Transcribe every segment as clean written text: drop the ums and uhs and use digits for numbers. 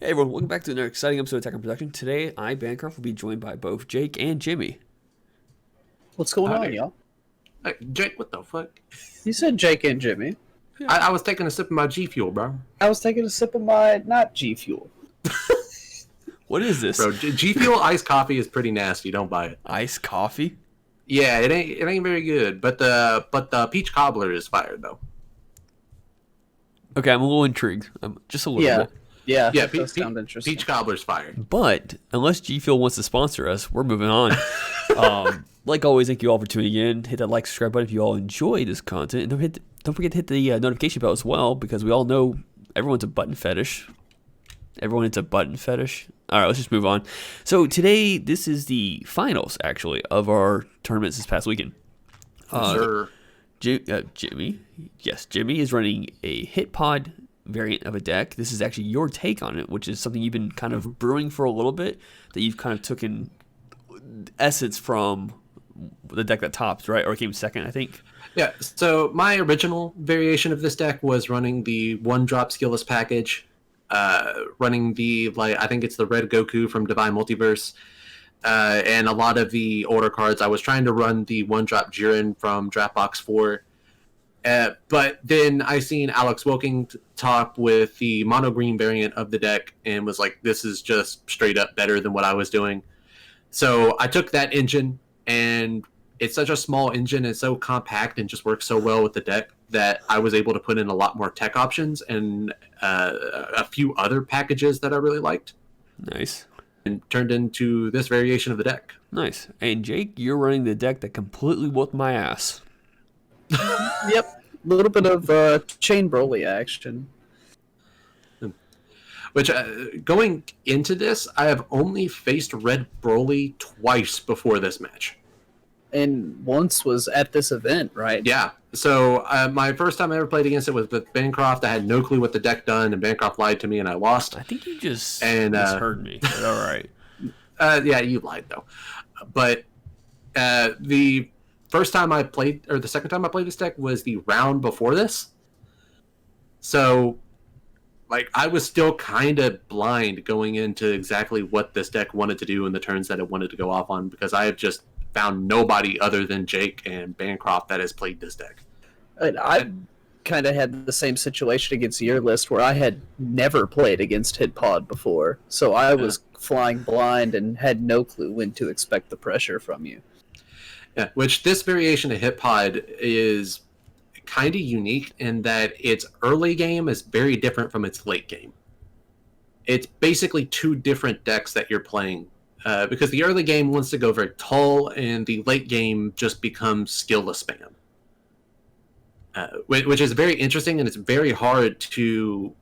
Hey everyone, welcome back to another exciting episode of Tech and Production. Today, I, Bancroft, will be joined by both Jake and Jimmy. What's going on, Hi. y'all? Hey, Jake, what the fuck? You said Jake and Jimmy. I was taking a sip of my G Fuel, bro. I was taking a sip of my not G Fuel. What is this? Bro, G Fuel iced coffee is pretty nasty. Don't buy it. Iced coffee? Yeah, it ain't very good. But the peach cobbler is fire though. Okay, I'm a little intrigued. Just a little Yeah, bit. yeah, Yeah, that does sound interesting. peach cobbler's fire. But, unless G Fuel wants to sponsor us, we're moving on. Like always, thank you all for tuning in. Hit that like, subscribe button if you all enjoy this content. And don't forget to hit the notification bell as well, because we all know everyone's a button fetish. Everyone is a button fetish. All right, let's just move on. So today, this is the finals, actually, of our tournaments this past weekend. Sure. Jimmy is running a hit pod variant of a deck. This is actually your take on it, which is something you've been kind of brewing for a little bit, that you've kind of taken essence from the deck that topped, right? Or came second, I think. Yeah, so my original variation of this deck was running the one-drop skillless package, running the, I think it's the Red Goku from Divine Multiverse, and a lot of the older cards. I was trying to run the one-drop Jiren from Draftbox 4, but then I seen Alex Wilking talk with the mono-green variant of the deck and was like, this is just straight up better than what I was doing. So I took that engine, and it's such a small engine, it's so compact and just works so well with the deck that I was able to put in a lot more tech options and a few other packages that I really liked. Nice. And turned into this variation of the deck. Nice. And Jake, you're running the deck that completely whooped my ass. Yep, a little bit of chain Broly action. Which, going into this, I have only faced Red Broly twice before this match. And once was at this event, right? Yeah. So my first time I ever played against it was with Bancroft. I had no clue what the deck done, and Bancroft lied to me, and I lost. I think you just misheard me. But all right. Yeah, you lied though. But the first time I played, or the second time I played this deck, was the round before this. So, I was still kind of blind going into exactly what this deck wanted to do and the turns that it wanted to go off on, because I have just found nobody other than Jake and Bancroft that has played this deck. And I kind of had the same situation against your list where I had never played against Hit Pod before, so I was flying blind and had no clue when to expect the pressure from you. Yeah, which this variation of Hit Pod is kind of unique in that its early game is very different from its late game. It's basically two different decks that you're playing, because the early game wants to go very tall, and the late game just becomes skillless spam. Which is very interesting, and it's very hard to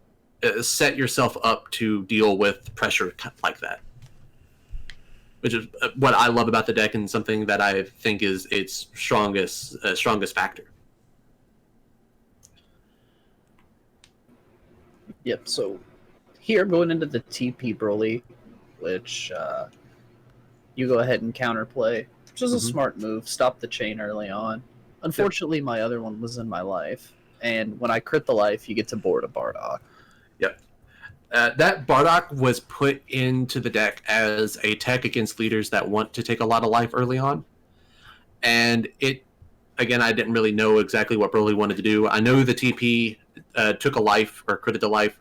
set yourself up to deal with pressure like that. Which is what I love about the deck, and something that I think is its strongest factor. Yep, so here going into the TP Broly, which you go ahead and counterplay, which is a smart move. Stop the chain early on. Unfortunately, my other one was in my life, and when I crit the life, you get to board a Bardock. Yep. That Bardock was put into the deck as a tech against leaders that want to take a lot of life early on. And again, I didn't really know exactly what Broly wanted to do. I know the TP took a life or critted a life,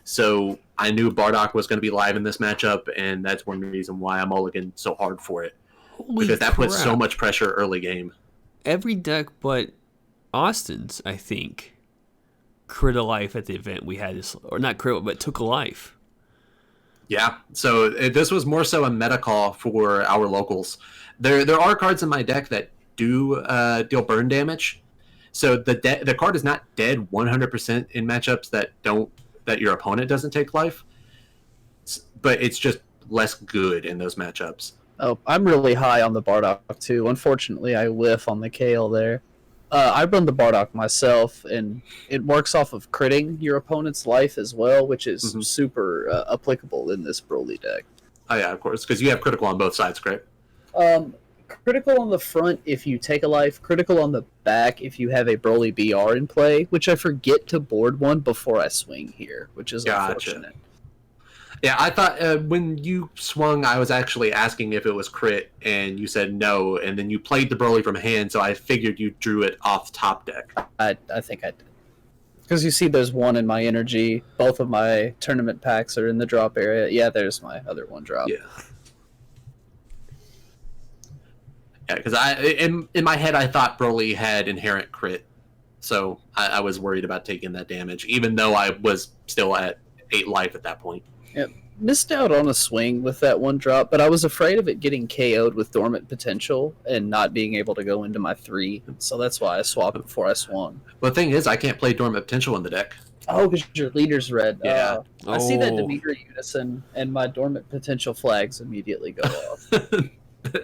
so I knew Bardock was going to be live in this matchup, and that's one reason why I'm mulligan so hard for it. Because that puts so much pressure early game. Every deck but Austin's, I think, crit a life at the event we had, or not crit, but took a life. Yeah, so this was more so a meta call for our locals. There are cards in my deck that do deal burn damage, so the card is not dead 100% in matchups that your opponent doesn't take life, but it's just less good in those matchups. Oh, I'm really high on the Bardock too. Unfortunately, I whiff on the Kale there. I run the Bardock myself, and it works off of critting your opponent's life as well, which is super applicable in this Broly deck. Oh yeah, of course, because you have critical on both sides, correct? Critical on the front if you take a life, critical on the back if you have a Broly BR in play, which I forget to board one before I swing here, which is unfortunate. Yeah, I thought when you swung, I was actually asking if it was crit, and you said no, and then you played the Broly from hand, so I figured you drew it off top deck. I think I did. Because you see there's one in my energy. Both of my tournament packs are in the drop area. Yeah, there's my other one drop. Yeah. Yeah, because in my head I thought Broly had inherent crit, so I was worried about taking that damage, even though I was still at 8 life at that point. Yep. Missed out on a swing with that one drop, but I was afraid of it getting KO'd with dormant potential and not being able to go into my 3, so that's why I swapped it before I swung. But the thing is, I can't play dormant potential in the deck. Oh, because your leader's red. Yeah. I see that Oh. Demeter unison, and my dormant potential flags immediately go off.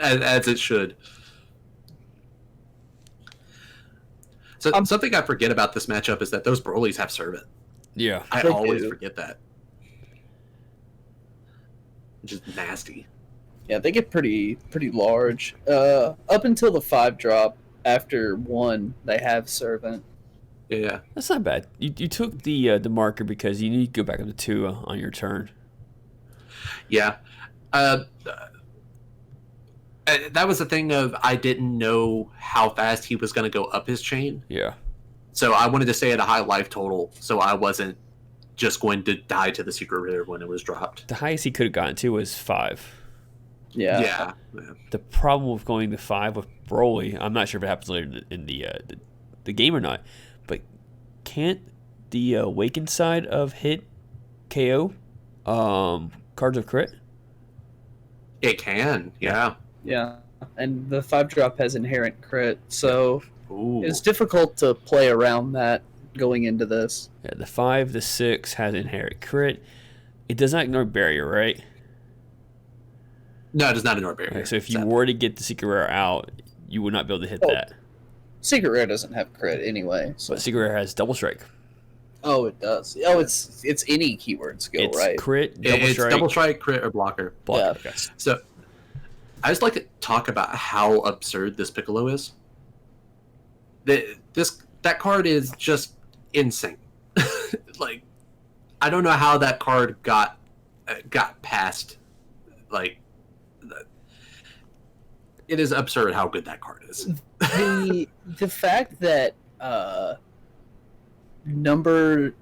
as it should. So something I forget about this matchup is that those Brolys have Servant. Yeah. I They always do. forget that. Which is nasty. Yeah, they get pretty large. Up until the 5 drop, after 1, they have Servant. Yeah. That's not bad. You took the marker because you need to go back up to 2 on your turn. Yeah. That was the thing of I didn't know how fast he was going to go up his chain. Yeah. So I wanted to stay at a high life total so I wasn't just going to die to the Secret Rare when it was dropped. The highest he could have gotten to was 5. Yeah. Yeah. The problem with going to 5 with Broly, I'm not sure if it happens later in the game or not, but can't the Awakened side of hit KO cards of crit? It can. Yeah. Yeah. And the 5 drop has inherent crit, so Ooh. it's difficult to play around that going into this. Yeah, the 5, the 6 has inherent crit. It does not ignore barrier, right? No, it does not ignore barrier. Okay, so if you sadly. were to get the Secret Rare out, you would not be able to hit Oh. that. Secret Rare doesn't have crit anyway. So. But Secret Rare has double strike. Oh, it does. Oh, it's any keyword skill, It's right? crit, double It's strike, double strike, crit, or blocker. block. Yeah. Okay. So I just like to talk about how absurd this Piccolo is. That card is just insane. Like, I don't know how that card got past. Like, it is absurd how good that card is. The fact that number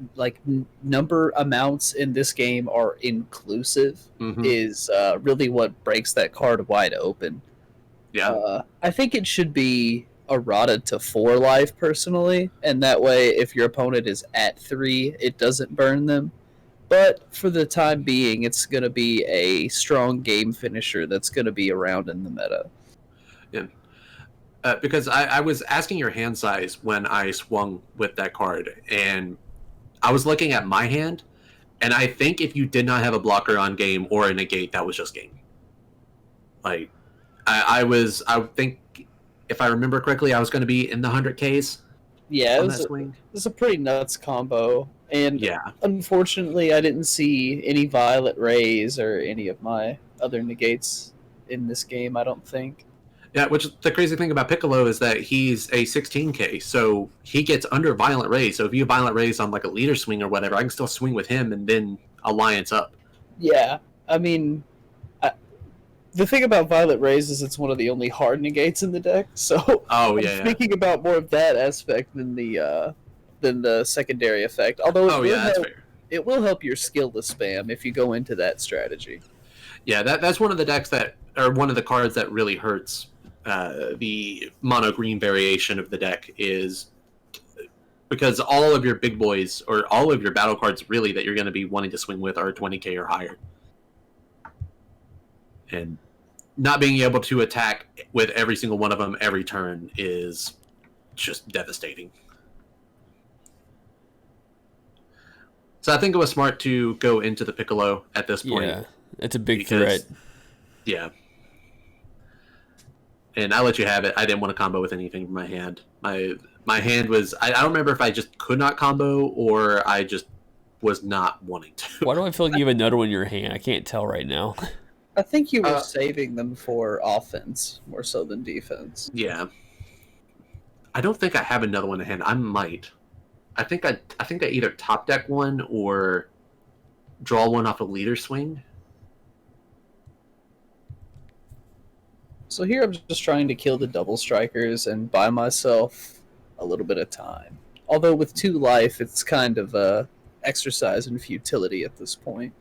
amounts in this game are inclusive Mhm. is really what breaks that card wide open. Yeah, I think it should be errata to 4 life personally, and that way if your opponent is at 3, it doesn't burn them. But for the time being, it's going to be a strong game finisher that's going to be around in the meta. because I was asking your hand size when I swung with that card, and I was looking at my hand, and I think if you did not have a blocker on game or a negate, that was just game. Like, I think if I remember correctly, I was going to be in the 100Ks Yeah, on that swing. it's a pretty nuts combo. And Yeah, unfortunately, I didn't see any Violet Rays or any of my other negates in this game, I don't think. yeah. Which the crazy thing about Piccolo is that he's a 16K, so he gets under Violent Rays. So if you have Violent Rays on like a leader swing or whatever, I can still swing with him and then alliance up. Yeah, I mean, the thing about Violet Rays is it's one of the only hard negates in the deck, so Oh I'm yeah, yeah. speaking about more of that aspect than the secondary effect. Although Oh yeah, that's fair. it will help your skill to spam if you go into that strategy. Yeah, that's one of the decks that, or one of the cards that really hurts the mono green variation of the deck is because all of your big boys or all of your battle cards really that you're going to be wanting to swing with are 20K or higher. And not being able to attack with every single one of them every turn is just devastating. So I think it was smart to go into the Piccolo at this point. Yeah, it's a big Because- threat. Yeah. And I let you have it. I didn't want to combo with anything from my hand. My hand was... I don't remember if I just could not combo or I just was not wanting to. Why do I feel like you have another one in your hand? I can't tell right now. I think you were saving them for offense more so than defense. Yeah. I don't think I have another one in hand. I might. I think I either top deck one or draw one off a leader swing. So here I'm just trying to kill the double strikers and buy myself a little bit of time. Although with 2 life, it's kind of a exercise in futility at this point.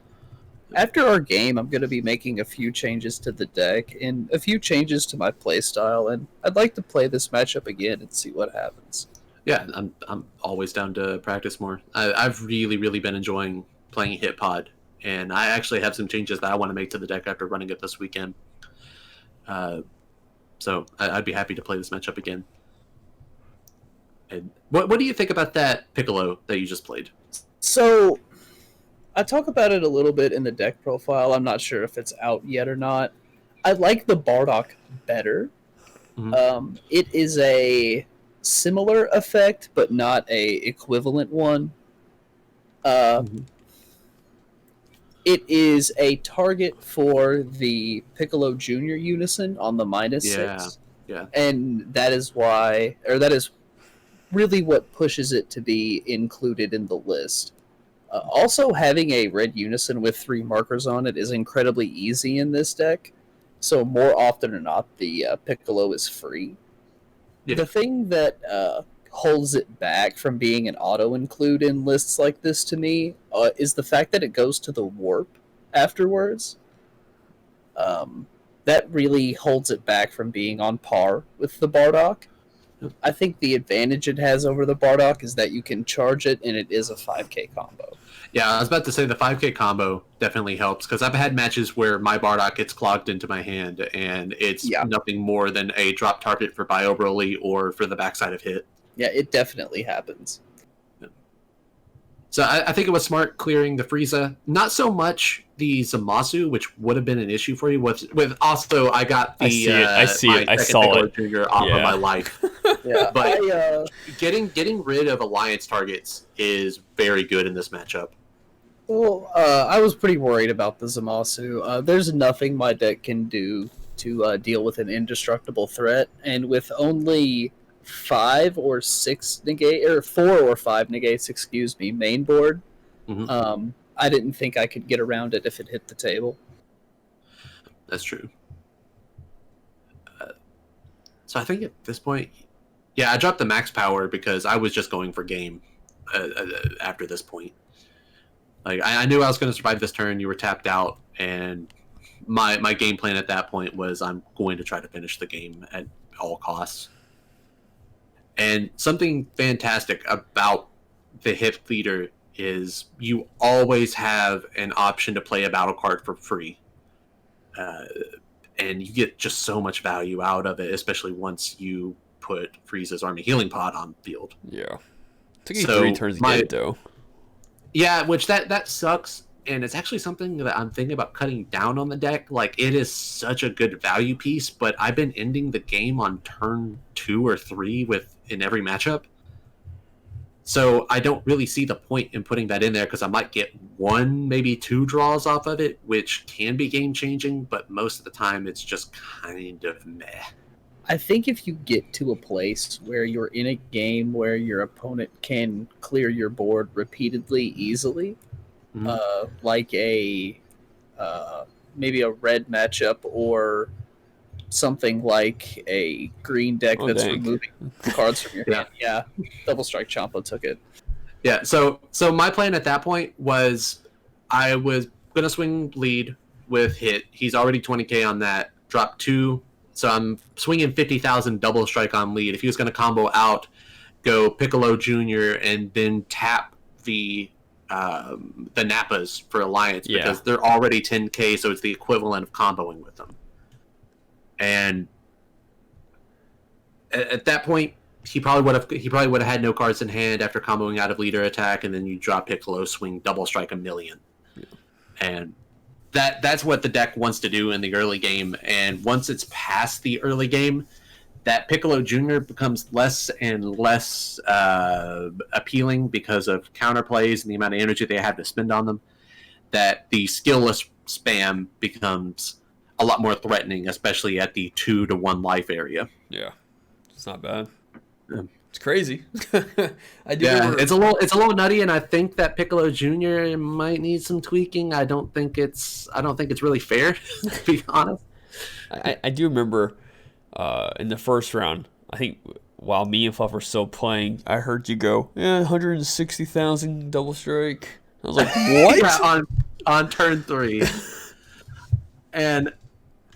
After our game, I'm going to be making a few changes to the deck and a few changes to my playstyle, and I'd like to play this matchup again and see what happens. Yeah, I'm always down to practice more. I've really been enjoying playing Hit Pod, and I actually have some changes that I want to make to the deck after running it this weekend. So I'd be happy to play this matchup again. And what do you think about that Piccolo that you just played? So I talk about it a little bit in the deck profile. I'm not sure if it's out yet or not. I like the Bardock better. Mm-hmm. It is a similar effect, but not a equivalent one. Mm-hmm. It is a target for the Piccolo Jr. unison on the -6. Yeah. And that is why, or that is really what pushes it to be included in the list. Also, having a red unison with 3 markers on it is incredibly easy in this deck. So more often than not, the Piccolo is free. Yeah. The thing that holds it back from being an auto-include in lists like this to me is the fact that it goes to the warp afterwards. That really holds it back from being on par with the Bardock. I think the advantage it has over the Bardock is that you can charge it, and it is a 5k combo. Yeah, I was about to say the 5k combo definitely helps, because I've had matches where my Bardock gets clogged into my hand, and it's nothing more than a drop target for Bio Broly or for the backside of Hit. Yeah, it definitely happens. So I think it was smart clearing the Frieza. Not so much the Zamasu, which would have been an issue for you. With also, I got the I see it. I saw it. Jr. off of my life. Yeah, but getting rid of alliance targets is very good in this matchup. Well, I was pretty worried about the Zamasu. There's nothing my deck can do to deal with an indestructible threat, and with only 5 or 6 negate, or 4 or 5 negates, excuse me, main board, I didn't think I could get around it if it hit the table. That's true. So I think at this point, yeah, I dropped the max power because I was just going for game after this point. Like I knew I was going to survive this turn. You were tapped out, and my game plan at that point was I'm going to try to finish the game at all costs. And something fantastic about the Hit Leader is you always have an option to play a battle card for free. And you get just so much value out of it, especially once you put Frieza's Army Healing Pod on field. Yeah. Took you 3 turns to get it, though. Yeah, which that sucks. And it's actually something that I'm thinking about cutting down on the deck. Like, it is such a good value piece, but I've been ending the game on turn 2 or 3 in every matchup. So I don't really see the point in putting that in there, because I might get 1, maybe 2 draws off of it, which can be game-changing, but most of the time it's just kind of meh. I think if you get to a place where you're in a game where your opponent can clear your board repeatedly, easily, like maybe a red matchup or something like a green deck that's removing cards from your hand. Yeah, Double Strike Champa took it. Yeah, so my plan at that point was I was going to swing lead with Hit. He's already 20k on that. Drop 2. So I'm swinging 50,000 Double Strike on lead. If he was going to combo out, go Piccolo Jr. and then tap the Nappas for Alliance, because they're already 10k, so it's the equivalent of comboing with them. And at that point, he probably would have had no cards in hand after comboing out of leader attack, and then you drop Piccolo, swing Double Strike 1,000,000. And that's what the deck wants to do in the early game. And once it's past the early game, that Piccolo Jr. becomes less and less appealing because of counterplays and the amount of energy they have to spend on them. That the skillless spam becomes a lot more threatening, especially at the 2 to 1 life area. Yeah, it's not bad. It's crazy. I do Yeah, remember. it's a little nutty, and I think that Piccolo Jr. might need some tweaking. I don't think it's really fair, to be honest. I do remember in the first round, I think while me and Fluff were still playing, I heard you go, 160,000 double strike. I was like, what? Yeah, on turn 3. And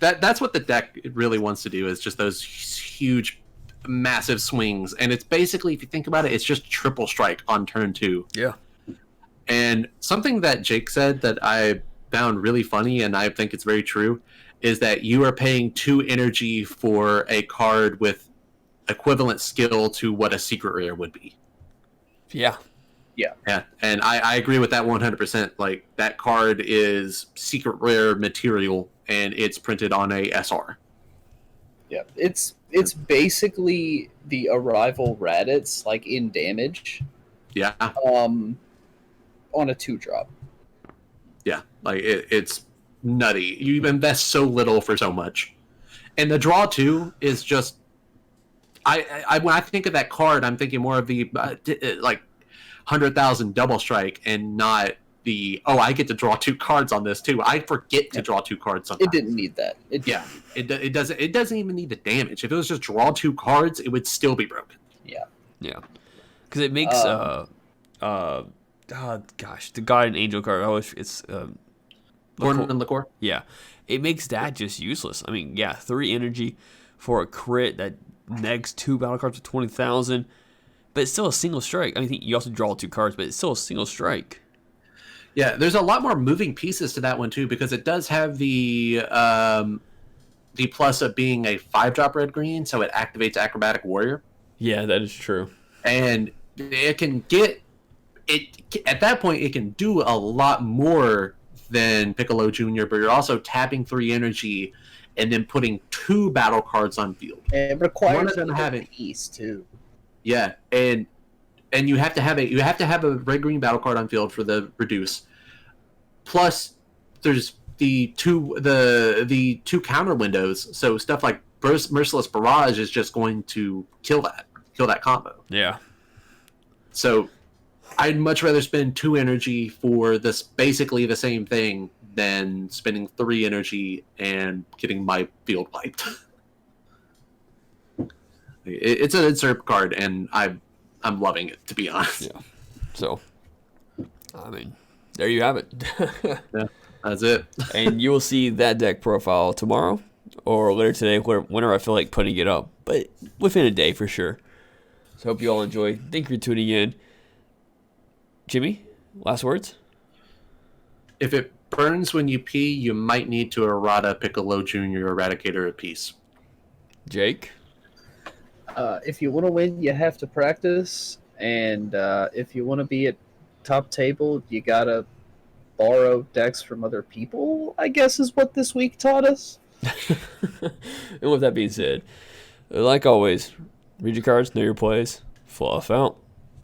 that's what the deck really wants to do, is just those huge, massive swings. And it's basically, if you think about it, it's just triple strike on turn 2. Yeah. And something that Jake said that I found really funny, and I think it's very true, is that you are paying 2 energy for a card with equivalent skill to what a secret rare would be. Yeah. Yeah, and I agree with that 100%. Like, that card is secret rare material, and it's printed on a SR. Yeah, it's basically the Arrival Raditz, like in damage, Yeah, on a 2-drop. yeah, like it's nutty. You invest so little for so much, and the draw 2 is just. I when I think of that card, I'm thinking more of the like 100,000 double strike, and not the I get to draw 2 cards on this too. I forget to draw 2 cards sometimes. It didn't need that. It doesn't even need the damage. If it was just draw 2 cards, it would still be broken. Yeah. Because it makes gosh, the God and Angel card. It's Gordon and Liquor. Yeah, it makes that just useless. I mean, 3 energy for a crit that negs 2 battle cards with 20,000, but it's still a single strike. I mean, you also draw 2 cards, but it's still a single strike. Yeah, there's a lot more moving pieces to that one too, because it does have the plus of being a 5-drop red green, so it activates Acrobatic Warrior. Yeah, that is true. And it can get it at that point. It can do a lot more than Piccolo Jr., but you're also tapping 3 energy and then putting 2 battle cards on field. And it requires one of them having piece too. Yeah, and you have to have a red green battle card on field for the reduce. Plus, there's the two counter windows, so stuff like Merciless Barrage is just going to kill that combo. Yeah. So I'd much rather spend 2 energy for this basically the same thing than spending 3 energy and getting my field wiped. It's an insert card, and I'm loving it, to be honest. Yeah. So, I mean, there you have it. Yeah, that's it. And you will see that deck profile tomorrow or later today, whenever I feel like putting it up, but within a day for sure. So, hope you all enjoy. Thank you for tuning in. Jimmy, last words? If it burns when you pee, you might need to errata Piccolo Jr. Eradicator a piece. Jake? If you want to win, you have to practice, and if you want to be at top table, you gotta borrow decks from other people, I guess is what this week taught us. And with that being said, like always, read your cards, know your plays, fluff out.